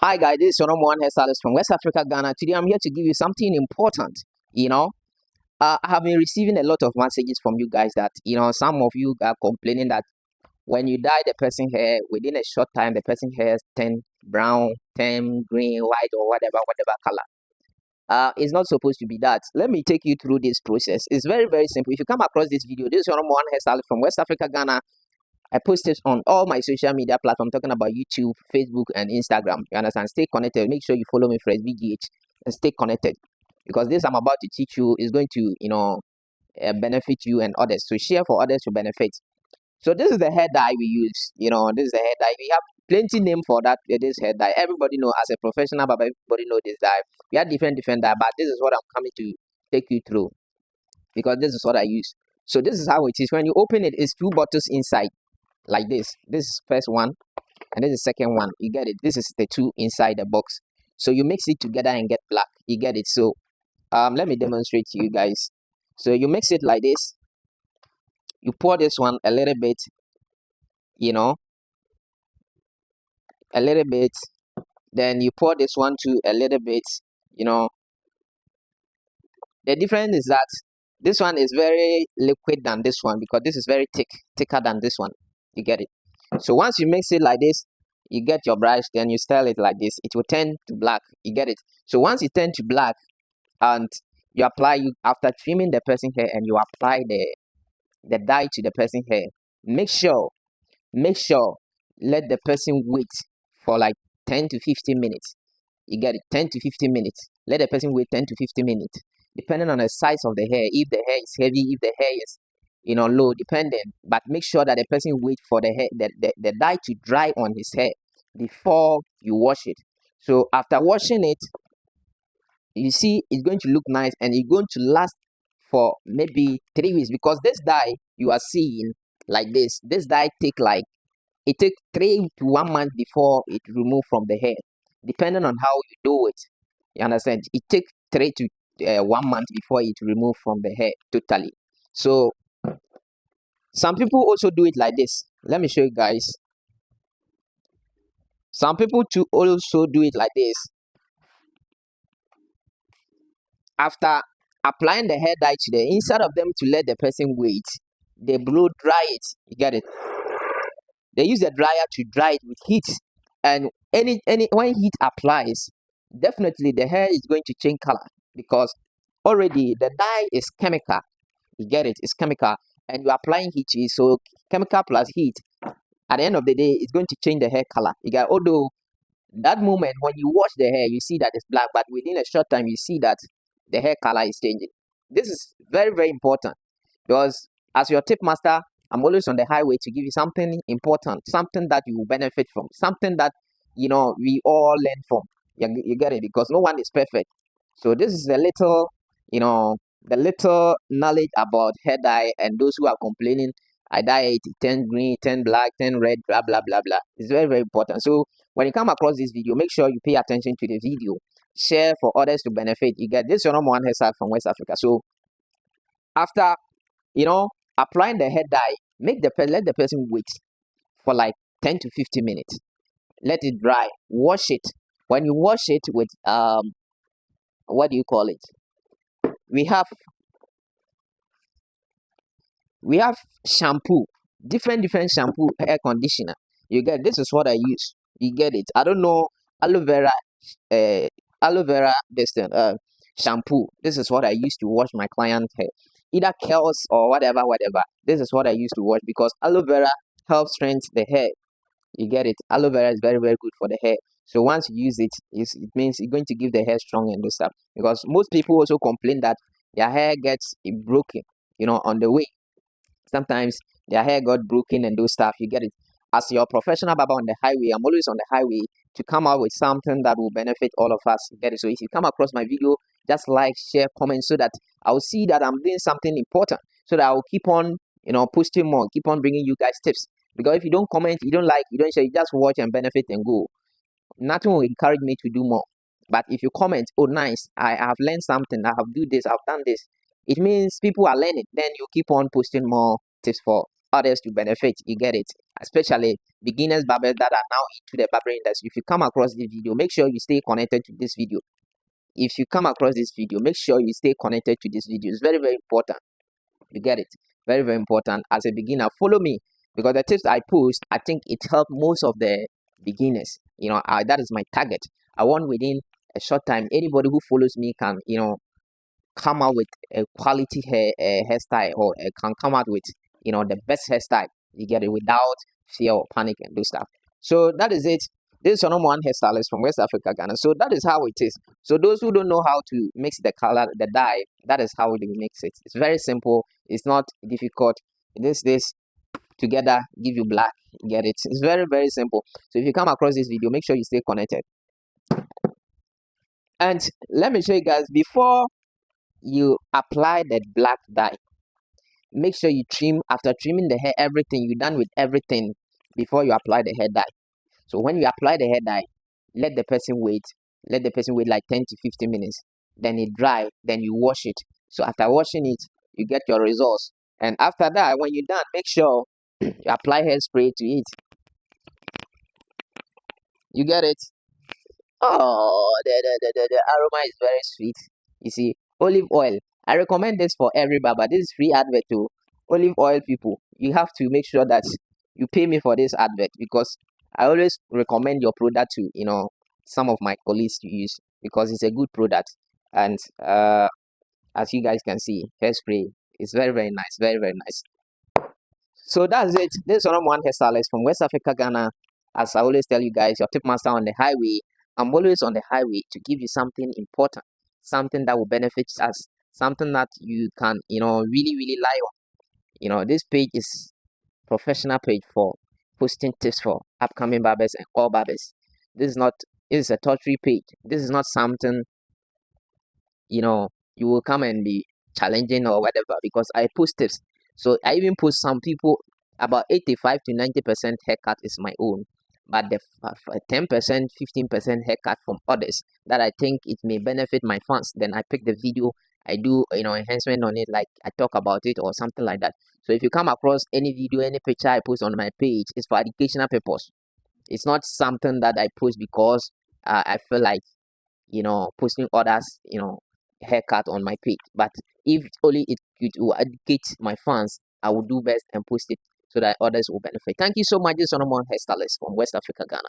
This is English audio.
Hi guys, this is your number one hairstylist from West Africa, Ghana. Today I'm here to give you something important. You know, I have been receiving a lot of messages from you guys that some of you are complaining that when you dye the person hair within a short time, the person hair turn brown, turn green, white, or whatever color. It's not supposed to be that. Let me take you through this process. It's very simple. If you come across this video, this is your number one hairstylist from West Africa, Ghana. I post it on all my social media platforms, talking about YouTube, Facebook, and Instagram. You understand? Stay connected. Make sure you follow me for SBGH and stay connected, because this I'm about to teach you is going to, benefit you and others. So share for others to benefit. So this is the hair dye we use. This is the hair dye. We have plenty name for that. This hair dye. Everybody know as a professional, but everybody know this dye. We have different dye, but this is what I'm coming to take you through, because this is what I use. So this is how it is. When you open it, it's two bottles inside. Like this is first one and this is second one. You get it? This is the two inside the box. So you mix it together and get black. You get it? So let me demonstrate to you guys. So you mix it like this. You pour this one a little bit, a little bit. Then you pour this one too a little bit. The difference is that this one is very liquid than this one, because this is very thicker than this one. You get it? So once you mix it like this, you get your brush, then you style it like this, it will turn to black. You get it? So once it turns to black, and you apply, after trimming the person hair, and you apply the dye to the person hair, make sure let the person wait for like 10 to 15 minutes. You get it? 10 to 15 minutes. Let the person wait 10 to 15 minutes, depending on the size of the hair. If the hair is heavy, if the hair is low, dependent. But make sure that the person wait for the hair, the dye to dry on his hair before you wash it. So after washing it, you see it's going to look nice, and it's going to last for maybe 3 weeks, because this dye you are seeing like this dye take 3 to 1 month before it remove from the hair, depending on how you do it. You understand? It takes 3 to 1 month before it remove from the hair totally. So some people also do it like this. Let me show you guys. Some people too also do it like this. After applying the hair dye to the, instead of them to let the person wait, they blow dry it. You get it? They use the dryer to dry it with heat, and any when heat applies, definitely the hair is going to change color, because already the dye is chemical. You get it? It's chemical, and you're applying heat to it. So chemical plus heat, at the end of the day, it's going to change the hair color. You get, although that moment when you wash the hair, you see that it's black, but within a short time, you see that the hair color is changing. This is very important, because as your tip master, I'm always on the highway to give you something important, something that you will benefit from, something that we all learn from. You get it? Because no one is perfect. So this is a little, the little knowledge about hair dye, and those who are complaining, I dye it, 10 green, 10 black, 10 red, blah blah blah blah. It's very important. So when you come across this video, make sure you pay attention to the video, share for others to benefit. You get this, your number one hairstyle from West Africa. So after applying the hair dye, let the person wait for like 10 to 15 minutes. Let it dry. Wash it. When you wash it with what do you call it? We have shampoo, different shampoo, hair conditioner. You get, this is what I use. You get it? I don't know, aloe vera, this thing, shampoo. This is what I use to wash my client hair, either curls or whatever. This is what I use to wash, because aloe vera helps strengthen the hair. You get it? Aloe vera is very good for the hair. So once you use it, it means it's going to give the hair strong and do stuff. Because most people also complain that their hair gets broken, on the way. Sometimes their hair got broken and those stuff. You get it? As your professional barber on the highway, I'm always on the highway to come out with something that will benefit all of us. You get it? So if you come across my video, just like, share, comment, so that I'll see that I'm doing something important, so that I'll keep on, posting more, keep on bringing you guys tips. Because if you don't comment, you don't like, you don't share, you just watch and benefit and go, nothing will encourage me to do more. But if you comment, oh nice, I have learned something, I have do this, I've done this, it means people are learning. Then you keep on posting more tips for others to benefit. You get it? Especially beginners barbers that are now into the barbering industry. If you come across this video, make sure you stay connected to this video. If you come across this video, make sure you stay connected to this video. It's very, very important. You get it? Very, very important. As a beginner, follow me, because the tips I post, I think it helped most of the beginners. That is my target. I want within a short time, anybody who follows me can, come out with a quality hairstyle, or can come out with, the best hairstyle. You get it, without fear or panic and do stuff. So that is it. This is your number one hairstylist from West Africa, Ghana. So that is how it is. So those who don't know how to mix the color, the dye, that is how we mix it. It's very simple. It's not difficult. This together give you black. Get it? It's very, very simple. So if you come across this video, make sure you stay connected. And let me show you guys, before you apply that black dye, make sure you trim. After trimming the hair, everything, you're done with everything before you apply the hair dye. So when you apply the hair dye, let the person wait like 10 to 15 minutes. Then it dry, then you wash it. So after washing it, you get your results. And after that, when you're done, make sure you apply hairspray to it. You get it? Oh, the aroma is very sweet. You see, olive oil. I recommend this for every barber. This is free advert to olive oil people. You have to make sure that you pay me for this advert, because I always recommend your product to some of my colleagues to use, because it's a good product. And as you guys can see, hairspray is very, very nice, very, very nice. So that's it. This is one hairstylist from West Africa, Ghana. As I always tell you guys, your tip master on the highway. I'm always on the highway to give you something important, something that will benefit us, something that you can really, really lie on. This page is professional page for posting tips for upcoming barbers and all barbers. This is a tertiary page. This is not something you will come and be challenging or whatever, because I post tips. So I even post some people, about 85 to 90% haircut is my own, but the 10%, 15% haircut from others that I think it may benefit my fans. Then I pick the video, I do enhancement on it, like I talk about it or something like that. So if you come across any video, any picture I post on my page, it's for educational purpose. It's not something that I post because I feel like posting others haircut on my page. But if only it will educate my fans, I will do best and post it so that others will benefit. Thank you so much. This is Solomon Hairstylist from West Africa, Ghana.